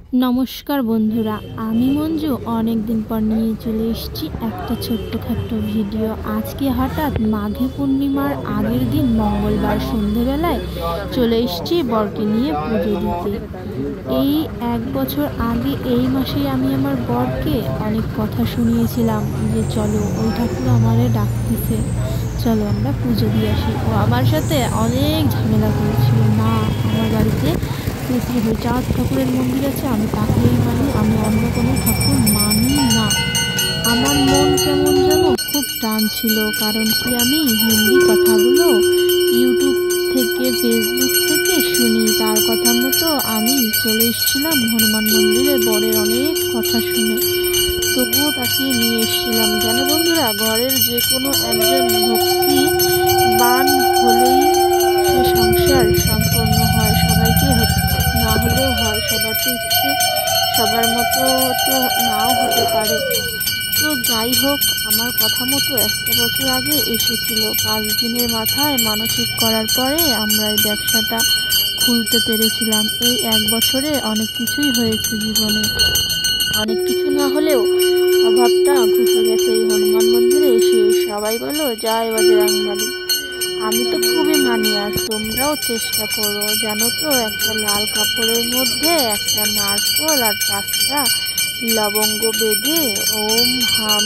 নমস্কার বন্ধুরা, আমি মঞ্জু অনেক দিন পর নিয়ে চলে এসেছি একটা ছোট্টখাট্ট ভিডিও। আজকে হঠাৎ মাঘে পূর্ণিমার আগের দিন মঙ্গলবার সন্ধেবেলায় চলে এসেছি বরকে নিয়ে পুজো দিতে। এই 1 বছর আগে এই মাসেই আমি আমার বরকে অনেক কথা শুনিয়েছিলাম যে চলো ওই ঠাকুর আমাদের ডাকতেছে, চলো আমরা পুজো দিয়ে আসি। ও আমার সাথে অনেক ঝামেলা করেছিল, না আমার বাড়িতে শ্রী চাঁদ ঠাকুরের মন্দির আছে, আমি তাকেই মানি, আমি অন্য কোনো ঠাকুর মানি না। আমার মন কেমন যেন খুব টান ছিল, কারণ কি আমি হিন্দি কথাগুলো ইউটিউব থেকে ফেসবুক থেকে শুনি। তার কথা মতো আমি চলে এসেছিলাম হনুমান মন্দিরে বরের অনেক কথা শুনে, তবুও তাকে নিয়ে এসেছিলাম। জানো বন্ধুরা, ঘরের যে কোনো একজন ভক্তি বান হলেই সে সংসার সম্পন্ন হয়, সবাইকে না হলেও হয়, সবার তো ইচ্ছে সবার মতো তো নাও হতে পারে। তো যাই হোক, আমার কথা মতো 1 বছর আগে এসেছিল। 5 দিনের মাথায় মানসিক করার পরে আমরা এই ব্যবসাটা খুলতে পেরেছিলাম। এই 1 বছরে অনেক কিছুই হয়েছে জীবনে, অনেক কিছু না হলেও অভাবটা ঘুচে গেছে। এই হনুমান মন্দিরে এসে সবাই বলো জয় বজরংবলী। আমি তো খুবই মানি, আর তোমরাও চেষ্টা করো। জানো তো, একটা লাল কাপড়ের মধ্যে একটা নারকোল আর 5টা লবঙ্গ বেঁধে ওম হাম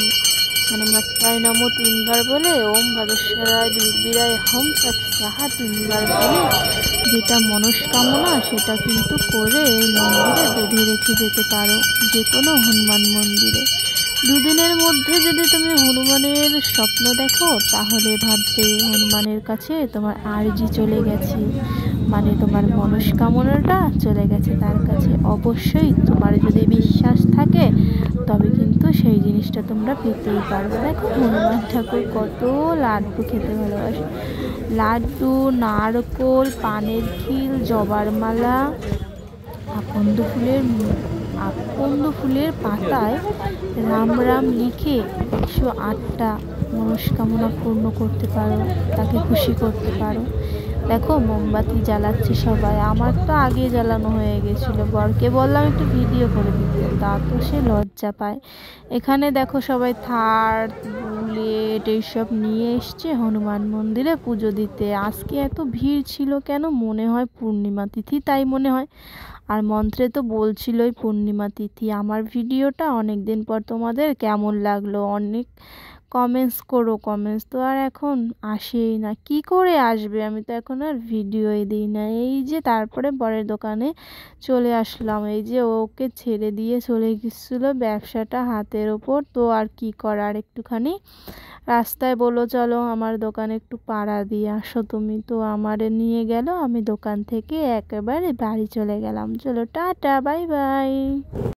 হনুমত্তায় নমো 3বার বলে, ওম ভাগেশ্বরায় বীরবীরায় হম তৎ সাহা 3বার বলে যেটা মনস্কামনা সেটা কিন্তু করে এই মন্দিরে বেঁধে রেখে যেতে পারো, যে কোনো হনুমান মন্দিরে। 2 দিনের মধ্যে যদি তুমি হনুমানের স্বপ্ন দেখো, তাহলে ভাববে হনুমানের কাছে তোমার আরজি চলে গেছে, মানে তোমার মনস্কামনাটা চলে গেছে তার কাছে। অবশ্যই তোমার যদি বিশ্বাস থাকে তবে কিন্তু সেই জিনিসটা তোমরা পেতেই পারবে। দেখো হনুমান ঠাকুর কত লাড্ডু খেতে ভালোবাসে, লাড্ডু, নারকোল, পানের খিল, জবার মালা, আকন্দ ফুলের পাতায় রাম রাম লিখে 108টা মনস্কামনা পূর্ণ করতে পারো, তাকে খুশি করতে পারো। দেখো মোমবাতি জ্বালাচ্ছে সবাই, আমার তো আগে জ্বালানো হয়ে গেছিলো। বরকে বললাম একটু ভিডিও করে দিতে, তা তো সে লজ্জা পায়। এখানে দেখো সবাই থার্ড বুলেট এইসব নিয়ে এসছে হনুমান মন্দিরে পুজো দিতে। আজকে এত ভিড় ছিল কেন? মনে হয় পূর্ণিমা তিথি, তাই মনে হয়। আর মন্ত্রে তো বলছিলই পূর্ণিমা তিথি। আমার ভিডিওটা অনেক দিন পর তোমাদের কেমন লাগলো অনেক কমেন্টস করো। কমেন্টস তো আর এখন আসেই না, কি করে আসবে? আমি তো এখন আর ভিডিওই দিই না। এই যে তারপরে বরের দোকানে চলে আসলাম, এই যে ওকে ছেড়ে দিয়ে চলে গেছিলো ব্যবসাটা হাতের ওপর, তো আর কি করার। একটুখানি রাস্তায় বললো চলো আমার দোকানে একটু পাড়া দিয়ে আসো তুমি, তো আমারে নিয়ে গেল। আমি দোকান থেকে একেবারে বাড়ি চলে গেলাম। চলো টাটা, বাই বাই।